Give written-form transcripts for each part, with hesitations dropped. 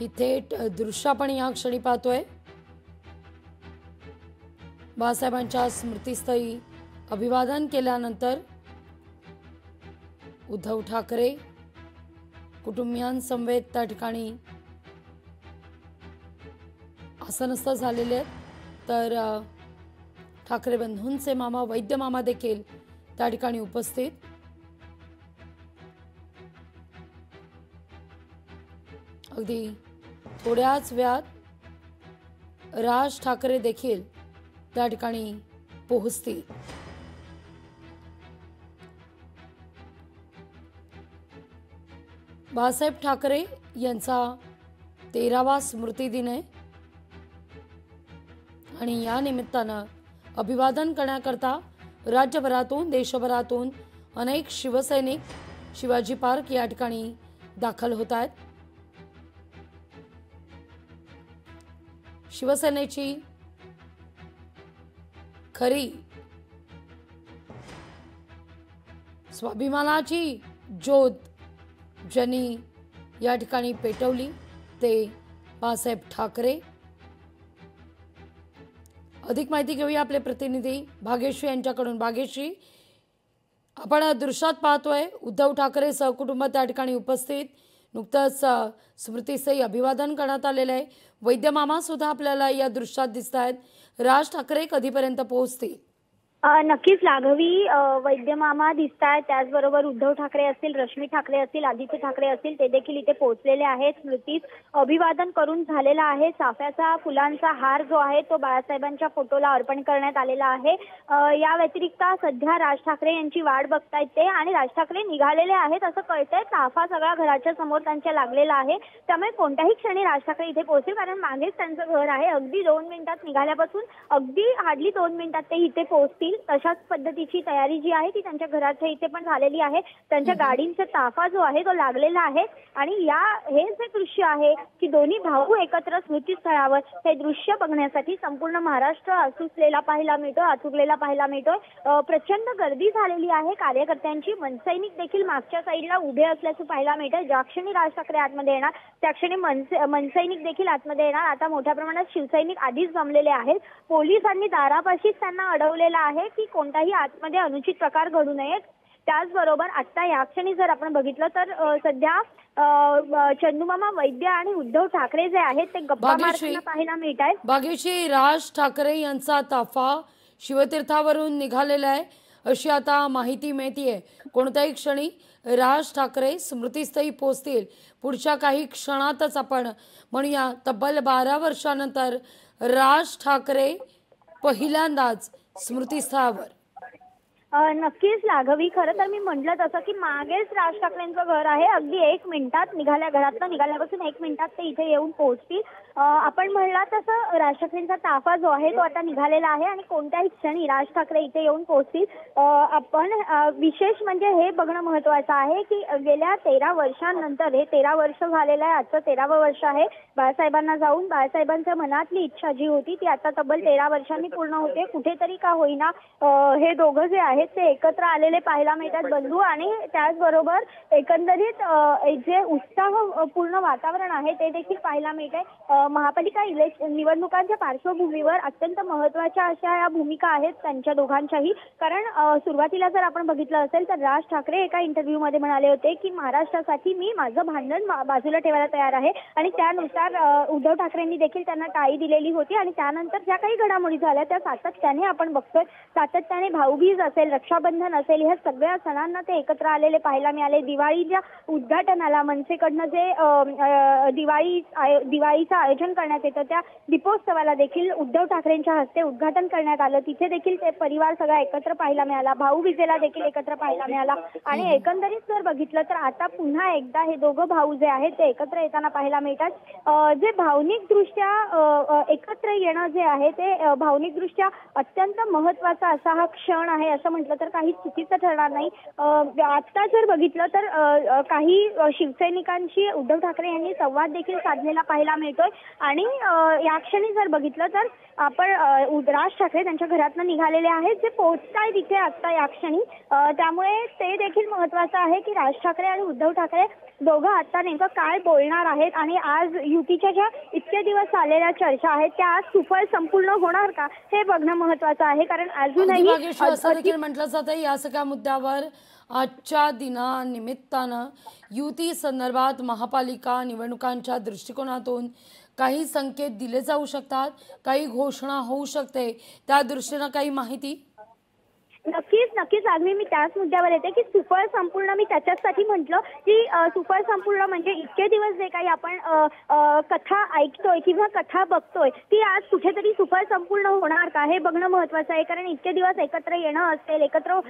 ही थेट दृश्य आपण या क्षणी पाहतोय। बाळासाहेबांच्या स्मृतीस्थळी अभिवादन केल्यानंतर उद्धव ठाकरे कुटुंबियांसमवेत त्या ठिकाणी आसनस्थ झालेले आहेत। तर ठाकरे बंधूंचे मामा वैद्य मामा देखील त्या ठिकाणी उपस्थित। अगदी थोड्याच वेळात राज ठाकरे देखील त्या ठिकाणी पोहोचतील। बाळासाहेब ठाकरे यांचा 13वा स्मृती दिन आहे आणि या निमित्तानं अभिवादन करण्याकरता राज्यभरातून देशभरातून अनेक शिवसैनिक शिवाजी पार्क या ठिकाणी दाखल होत आहेत। शिवसेनेची खरी स्वाभिमानाची ज्योत ज्यांनी या ठिकाणी पेटवली ते बाळासाहेब ठाकरे। अधिक माहिती घेऊया आपले प्रतिनिधी भाग्यश्री यांच्याकडून। भाग्यश्री, आपण दृश्यात पाहतोय उद्धव ठाकरे सहकुटुंब त्या ठिकाणी उपस्थित। नुकतंच स्मृतीस्थळी अभिवादन करण्यात आलेलं आहे। वैद्य मामा सुद्धा आपल्याला या दृश्यात दिसत आहेत। राज ठाकरे कधीपर्यंत पोहोचतील? नक्कीच लाघवी वैद्य मामा दिसतात, त्याचबरोबर उद्धव ठाकरे असतील, रश्मी ठाकरे असतील, आदित्य ठाकरे असतील, ते देखील इथे पोहोचलेले आहेत। स्मृतीत अभिवादन करून झालेला आहे। चाफ्याचा फुलांचा हार जो आहे तो बाळासाहेबांच्या फोटोला अर्पण करण्यात आलेला आहे। या व्यतिरिक्त सध्या राज ठाकरे यांची वाट बघतायत ते आणि राज ठाकरे निघालेले आहेत असं कळतंय। चाफा सगळा घराच्या समोर त्यांच्या लागलेला आहे, त्यामुळे कोणत्याही क्षणी राज ठाकरे इथे पोहोचतील, कारण मागेच त्यांचं घर आहे। अगदी 2 मिनिटात निघाल्यापासून अगदी हार्डली 2 मिनिटात ते इथे पोहोचतील। तशाच पद्धतीची तयारी जी आहे ती त्यांच्या घराच्या इथे पण झालेली आहे। त्यांच्या गाडींचा ताफा जो आहे तो लागलेला आहे आणि हे जे दृश्य आहे की दोन्ही भाऊ एकत्र स्मृतीस्थळावर, हे दृश्य बघण्यासाठी संपूर्ण महाराष्ट्र आसुसलेला पाहायला मिळतोय। प्रचंड गर्दी झालेली आहे कार्यकर्त्यांची। मनसैनिक देखील मागच्या साईडला उभे असल्याचं पाहायला मिळतंय। ज्या क्षणी राज ठाकरे आतमध्ये येणार त्या क्षणी मनसैनिक देखील आतमध्ये येणार। आता मोठ्या प्रमाणात शिवसैनिक आधीच जमलेले आहेत। पोलिसांनी दारापाशीच त्यांना अडवलेलं आहे की कोणताही आतमध्ये अनुचित प्रकार घडू नयेत। त्याचबरोबर आता या क्षणी जर आपण बघितलं तर सध्या चंदूमामा वैद्य आणि उद्धव ठाकरे जे आहेत ते गप्पा मारताना पाहायला मिळत आहेत। भाग्यश्री, राज ठाकरे यांचा ताफा शिवतीर्थावरून निघालेला आहे अशी आता माहिती मिळतीये। कोणत्याही क्षणी राज ठाकरे स्मृतीस्थळी पोहोचतील। पुढच्या काही क्षणातच आपण म्हणूया तब्बल 12 वर्षानंतर राज ठाकरे पहिल्यांदाच स्मृतीस्थळावर। नक्कीच लाघवी, खरं तर मी म्हटलं तसं की मागेच राज ठाकरेंचं घर आहे। अगदी 1 मिनिटात घरातनं निघाल्यापासून 1 मिनिटात ते इथे येऊन पोहोचतील। आपण म्हणला तसं राज ठाकरेंचा ताफा जो आहे तो आता निघालेला आहे आणि कोणत्याही क्षणी राज ठाकरे इथे येऊन पोहोचतील। आपण विशेष म्हणजे हे बघणं महत्त्वाचं आहे की गेल्या 13 वर्षांनंतर, हे 13 वर्ष झालेलं आहे, आजचं 13वं वर्ष आहे बाळासाहेबांना जाऊन। बाळासाहेबांच्या मनातली इच्छा जी होती ती आता तब्बल 13 वर्षांनी पूर्ण होते। कुठेतरी का होईना हे दोघं जे आहेत ते एकत्र आलेले पाहायला मिळतात, बंधू। आणि त्याचबरोबर एकंदरीत जे उत्साहपूर्ण वातावरण आहे ते देखील पाहायला मिळते। महापालिका निवडणुकांच्या पार्श्वभूमीवर अत्यंत महत्त्वाच्या अशा या भूमिका आहेत त्यांच्या दोघांच्याही। कारण सुरुवातीला जर आपण बघितलं असेल तर राज ठाकरे एका इंटरव्ह्यूमध्ये म्हणाले होते की महाराष्ट्रासाठी मी माझं भांडण बाजूला ठेवायला तयार आहे आणि त्यानुसार उद्धव ठाकरेंनी देखील त्यांना टाळी दिलेली होती। आणि त्यानंतर ज्या काही घडामोडी झाल्या त्या सातत्याने आपण बघतोय, सातत्याने भाऊबीज असेल, रक्षाबंधन असेल, ह्या सगळ्या सणांना ते एकत्र आलेले पाहायला मिळाले। दिवाळीच्या उद्घाटनाला मनसेकडनं जे दिवाळीचं आयोजन करण्यात येतं त्या दीपोत्सवाला देखील उद्धव ठाकरेंच्या हस्ते उद्घाटन करण्यात आलं। तिथे देखील ते परिवार सगळा एकत्र पाहायला मिळाला। भाऊबीजेला देखील एकत्र पाहायला मिळाला। आणि एकंदरीत जर बघितलं तर आता पुन्हा एकदा हे दोघं भाऊ जे आहेत ते एकत्र येताना पाहायला मिळतात। जे भावनिकदृष्ट्या एकत्र येणं जे आहे ते भावनिकदृष्ट्या अत्यंत महत्त्वाचा असा हा क्षण आहे असं म्हटलं तर काही चुकीचं ठरणार नाही। आता जर बघितलं तर काही शिवसैनिकांशी उद्धव ठाकरे यांनी संवाद देखील साधलेला पाहायला मिळतोय। आणि या क्षणी जर बघितलं तर आपण राज ठाकरे त्यांच्या घरातनं निघालेले आहेत, जे पोहोचतायत इथे आता या क्षणी। त्यामुळे ते देखील महत्त्वाचं आहे की राज ठाकरे आणि उद्धव ठाकरे दोघं आता नेमकं काय बोलणार आहेत आणि आज युतीच्या ज्या इतके दिवस चाललेल्या चर्चा आहेत त्या आज सुफल संपूर्ण होणार का हे बघणं महत्वाचं आहे. कारण अजूनही असं देखील म्हटलं जातं या सगळ्या मुद्द्यावर आजच्या दिनानिमित्तानं युती संदर्भात महापालिका निवडणुकांच्या दृष्टिकोनातून काही संकेत दिले जाऊ शकतात, काही घोषणा होऊ शकते, त्या दृष्टीनं काही माहिती. नक्कीच आज मी त्याच मुद्द्यावर येते की सुफल संपूर्ण. मी त्याच्यासाठी म्हटलं की सुफल संपूर्ण म्हणजे इतके दिवस जे काही आपण कथा ऐकतोय किंवा कथा बघतोय ती आज कुठेतरी सुफल संपूर्ण होणार का हे बघणं महत्वाचं आहे. कारण इतके दिवस एकत्र येणं असेल, एकत्र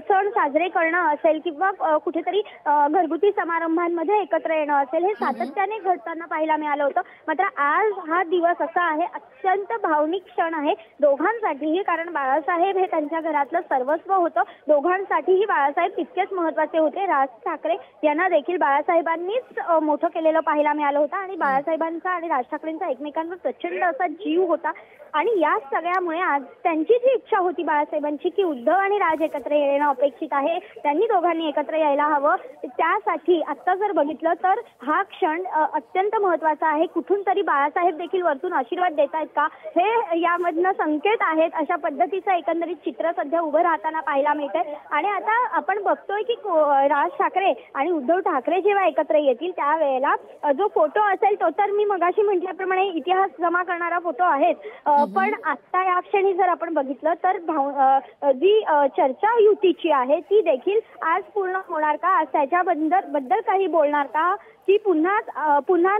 सण साजरे करणं असेल किंवा कुठेतरी घरगुती समारंभांमध्ये एकत्र येणं असेल हे सातत्याने घडताना पाहायला मिळालं होतं. मात्र आज हा दिवस असा आहे, अत्यंत भावनिक क्षण आहे दोघांसाठीही. कारण बाळासाहेब हे त्यांच्या घरातलं सर्वस्व होतं. दोघांसाठीही बाळासाहेब तितकेच महत्वाचे होते. राज ठाकरे यांना देखील बाळासाहेबांनीच मोठं केलेलं पाहायला मिळालं होतं आणि बाळासाहेबांचा आणि राज ठाकरेंचा एकमेकांवर प्रचंड असा जीव होता. आणि या सगळ्यामुळे आज त्यांची जी इच्छा होती बाळासाहेबांची की उद्धव आणि राज एकत्र येणं अपेक्षित आहे, त्यांनी दोघांनी एकत्र यायला हवं, त्यासाठी आता जर बघितलं तर हा क्षण अत्यंत महत्वाचा आहे. कुठून तरी बाळासाहेब देखील वरतून आशीर्वाद देत आहेत का हे यामधनं संकेत आहेत. अशा पद्धतीचं एकंदरीत चित्र सध्या उभं राहताना पाहायला मिळतंय. आणि आता आपण बघतोय की राज ठाकरे आणि उद्धव ठाकरे जेव्हा एकत्र येतील त्यावेळेला जो फोटो असेल तो तर मी मगाशी म्हटल्याप्रमाणे इतिहास जमा करणारा फोटो आहेच, पण आता या क्षणी जर आपण बघितलं तर जी चर्चा युतीची आहे ती देखील आज पूर्ण होणार का, आज त्याच्याबद्दल काही बोलणार का, ती पुन्हा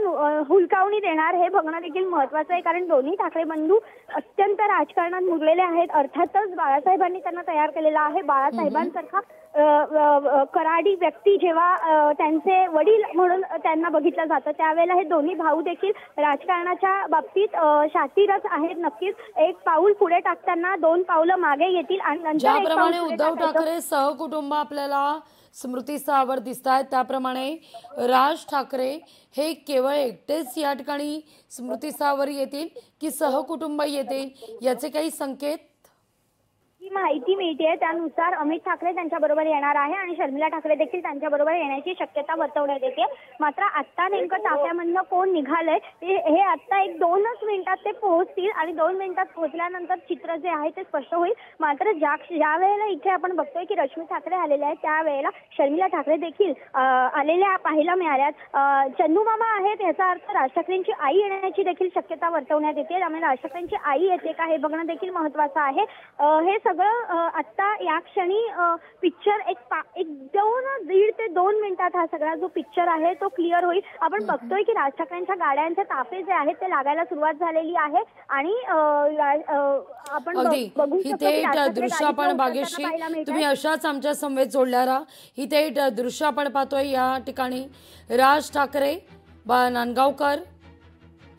हुलकावणी देणार हे बघणं देखील महत्वाचं आहे. कारण दोन्ही ठाकरे बंधू अत्यंत राजकारणात मुरलेले आहेत. अर्थातच बाळासाहेबांनी त्यांना तयार केलेला आहे. बाळासाहेबांसारखा कराडी व्यक्ती जेव्हा त्यांचे वडील म्हणून त्यांना बघितलं जातं त्यावेळेला हे दोन्ही भाऊ देखील राजकारणाच्या बाबतीत शातीरच आहेत. नक्कीच एक पाऊल पुढे टाकताना दोन पावलं मागे येतील आणि नंतर ज्याप्रमाणे उद्धव ठाकरे सहकुटुंब आपल्याला स्मृतीस्थळावर दिसत आहेत त्याप्रमाणे राज ठाकरे हे केवळ एकटेच या ठिकाणी स्मृतीस्थळावर येतील की सहकुटुंब येतील याचे काही संकेत माहिती मिळते. त्यानुसार अमित ठाकरे त्यांच्याबरोबर येणार आहे आणि शर्मिला ठाकरे देखील त्यांच्याबरोबर येण्याची शक्यता वर्तवण्यात येते. मात्र आता नेमकं ताफ्यामधनं कोण निघालंय हे आता 1-2 मिनिटात ते पोहोचतील आणि 2 मिनिटात पोहोचल्यानंतर चित्र जे आहे ते स्पष्ट होईल. मात्र ज्या वेळेला इथे आपण बघतोय की रश्मी ठाकरे आलेले आहेत त्यावेळेला शर्मिला ठाकरे देखील आलेल्या पाहायला मिळाल्यात. चंदू मामा आहेत याचा अर्थ राज ठाकरेंची आई येण्याची देखील शक्यता वर्तवण्यात येते. त्यामुळे राज ठाकरेंची आई येते का हे बघणं देखील महत्वाचं आहे. हे सगळं आता या क्षणी पिक्चर एक 1-1.5 ते 2 मिनिटात हा सगळा जो पिक्चर आहे तो क्लिअर होईल. आपण बघतोय की राज ठाकरेंच्या गाड्यांचे ताफे जे आहेत ते लागायला सुरुवात झालेली आहे आणि आपण बघू शकतो दृश्य आपण बागेशी तुम्ही अशाच आमच्या समवेत जोडल्या राहा. ही ते दृश्य आपण पाहतोय या ठिकाणी राज ठाकरे नांदगावकर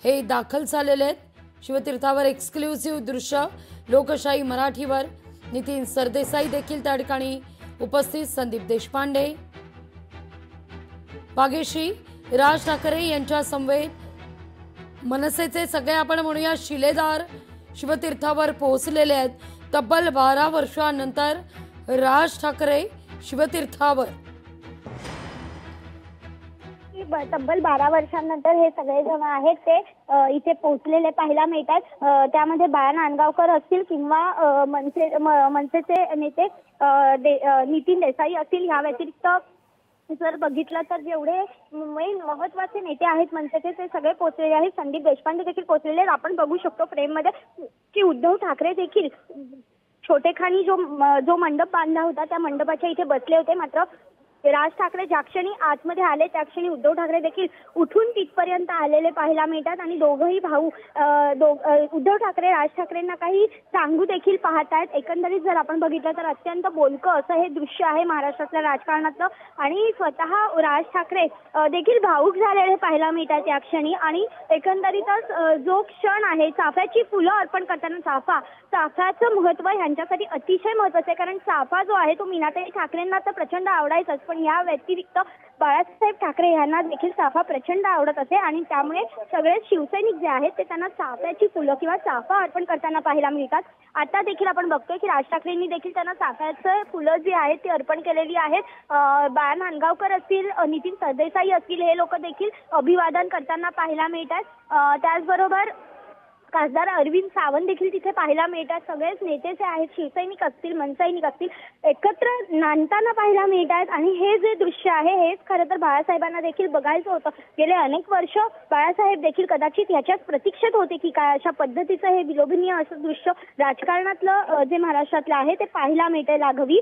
हे दाखल झालेले आहेत शिवतीर्थावर. एक्सक्लुसिव्ह दृश्य लोकशाही मराठीवर. नितीन सरदेसाई देखील त्या ठिकाणी उपस्थित, संदीप देशपांडे, बागेशी राज ठाकरे यांच्या समवेत मनसेचे सगळे आपण म्हणूया शिलेदार शिवतीर्थावर पोहोचलेले आहेत. तब्बल 12 वर्षांनंतर राज ठाकरे शिवतीर्थावर. तब्बल 12 वर्षांनंतर हे सगळे जण आहेत ते इथे पोहोचलेले पाहायला मिळतात. त्यामध्ये बाळा नांदगावकर असतील किंवा मनसेचे नेते नितीन देसाई असतील. ह्या व्यतिरिक्त जर बघितलं तर जेवढे मेन महत्वाचे नेते आहेत मनसेचे ते सगळे पोहोचलेले आहेत. संदीप देशपांडे देखील पोहोचलेले आहेत. आपण बघू शकतो फ्रेम मध्ये की उद्धव ठाकरे देखील छोटेखानी जो मंडप बांधला होता त्या मंडपाच्या इथे बसले होते. मात्र राज ठाकरे ज्या क्षणी आतमध्ये आले त्या क्षणी उद्धव ठाकरे देखील उठून तिथपर्यंत आलेले पाहायला मिळतात आणि दोघंही भाऊ उद्धव ठाकरे राज ठाकरेंना काही सांगू देखील पाहतायत. एकंदरीत जर आपण बघितलं तर अत्यंत बोलकं असं हे दृश्य आहे महाराष्ट्रातल्या राजकारणातलं आणि स्वतः राज ठाकरे देखील भाऊक झालेले पाहायला मिळतात या क्षणी. आणि एकंदरीतच जो क्षण आहे चाफ्याची फुलं अर्पण करताना चाफ्याचं महत्व ह्यांच्यासाठी अतिशय महत्वाचं आहे. कारण चाफा जो आहे तो मीनाताई ठाकरेंना तर प्रचंड आवडायचाच, पण या व्यतिरिक्त बाळासाहेब ठाकरे यांना देखील चाफा प्रचंड आवडत असे आणि त्यामुळे सगळे शिवसैनिक जे आहेत ते त्यांना चाफ्याची फुलं किंवा चाफा अर्पण करताना पाहायला मिळतात. आता देखील आपण बघतोय की राज ठाकरेंनी देखील त्यांना चाफ्याचं फुलं जी आहेत ती अर्पण केलेली आहेत. बाळा नांदगावकर असतील, नितीन सरदेसाई असतील, हे लोक देखील अभिवादन करताना पाहायला मिळतात. त्याचबरोबर खासदार अरविंद सावंत देखील तिथे पाहायला मिळतात. सगळेच नेते जे आहेत, शिवसैनिक असतील, मनसैनिक असतील, एकत्र नांदताना पाहायला मिळतात. आणि हे जे दृश्य आहे हेच खरं तर बाळासाहेबांना देखील बघायचं होतं. गेले अनेक वर्ष बाळासाहेब देखील कदाचित ह्याच्याच प्रतीक्षेत होते की काय अशा पद्धतीचं हे विलोभनीय असं दृश्य राजकारणातलं जे महाराष्ट्रातलं आहे ते पाहायला मिळतंय लाघवी.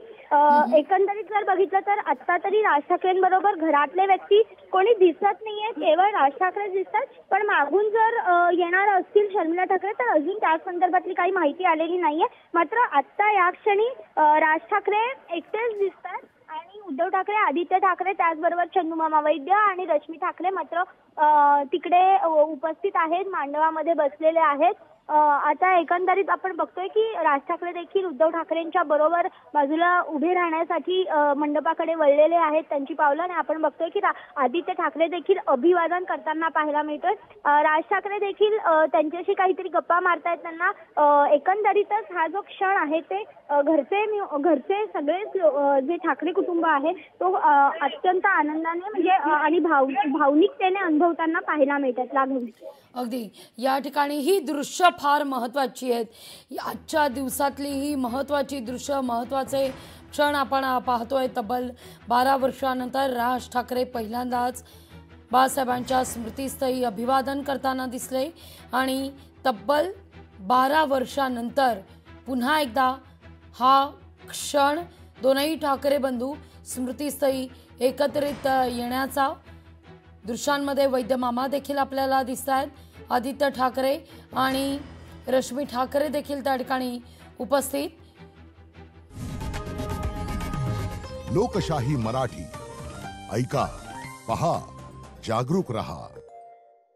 एकंदरीत जर बघितलं तर आता तरी राज ठाकरेंबरोबर घरातले व्यक्ती कोणी दिसत नाहीये, केवळ राज ठाकरे दिसतात. पण मागून जर येणार असतील शर्मिला ठाकरे तर अजून त्या संदर्भातली काही माहिती आलेली नाहीये. मात्र आता या क्षणी राज ठाकरे एकटेच दिसतात आणि उद्धव ठाकरे, आदित्य ठाकरे, त्याचबरोबर चंदूमामा वैद्य आणि रश्मी ठाकरे मात्र तिकडे उपस्थित आहेत, मांडवामध्ये बसलेले आहेत. आता एकंदरीत आपण बघतोय की राज ठाकरे देखील उद्धव ठाकरेंच्या बरोबर बाजूला उभे राहण्यासाठी मंडपाकडे वळलेले आहेत त्यांची पावलं. आणि आपण बघतोय की आदित्य ठाकरे देखील अभिवादन करताना पाहायला मिळतोय. राज ठाकरे देखील त्यांच्याशी काहीतरी गप्पा मारतायत. त्यांना एकंदरीतच हा जो क्षण आहे ते घरचे सगळेच जे ठाकरे कुटुंब आहे तो अत्यंत आनंदाने म्हणजे आणि भावनिकतेने अनुभवताना पाहायला मिळतात लाघवी. अगदी या ठिकाणी ही दृश्य फार महत्त्वाची आहेत. आजच्या दिवसातली ही महत्त्वाची दृश्य, महत्त्वाचे क्षण आपण पाहतोय. तब्बल 12 वर्षानंतर राज ठाकरे पहिल्यांदाच बाळासाहेबांच्या स्मृतीस्थळी अभिवादन करताना दिसले आणि तब्बल 12 वर्षानंतर पुन्हा एकदा हा क्षण दोनही ठाकरे बंधू स्मृतीस्थळी एकत्रित येण्याचा दृश्यांमध्ये वैद्य मामा देखील आपल्याला दिसत आहेत. आदित्य ठाकरे आणि रश्मी ठाकरे देखील त्या ठिकाणी उपस्थित. लोकशाही मराठी ऐका, पहा, जागरूक रहा.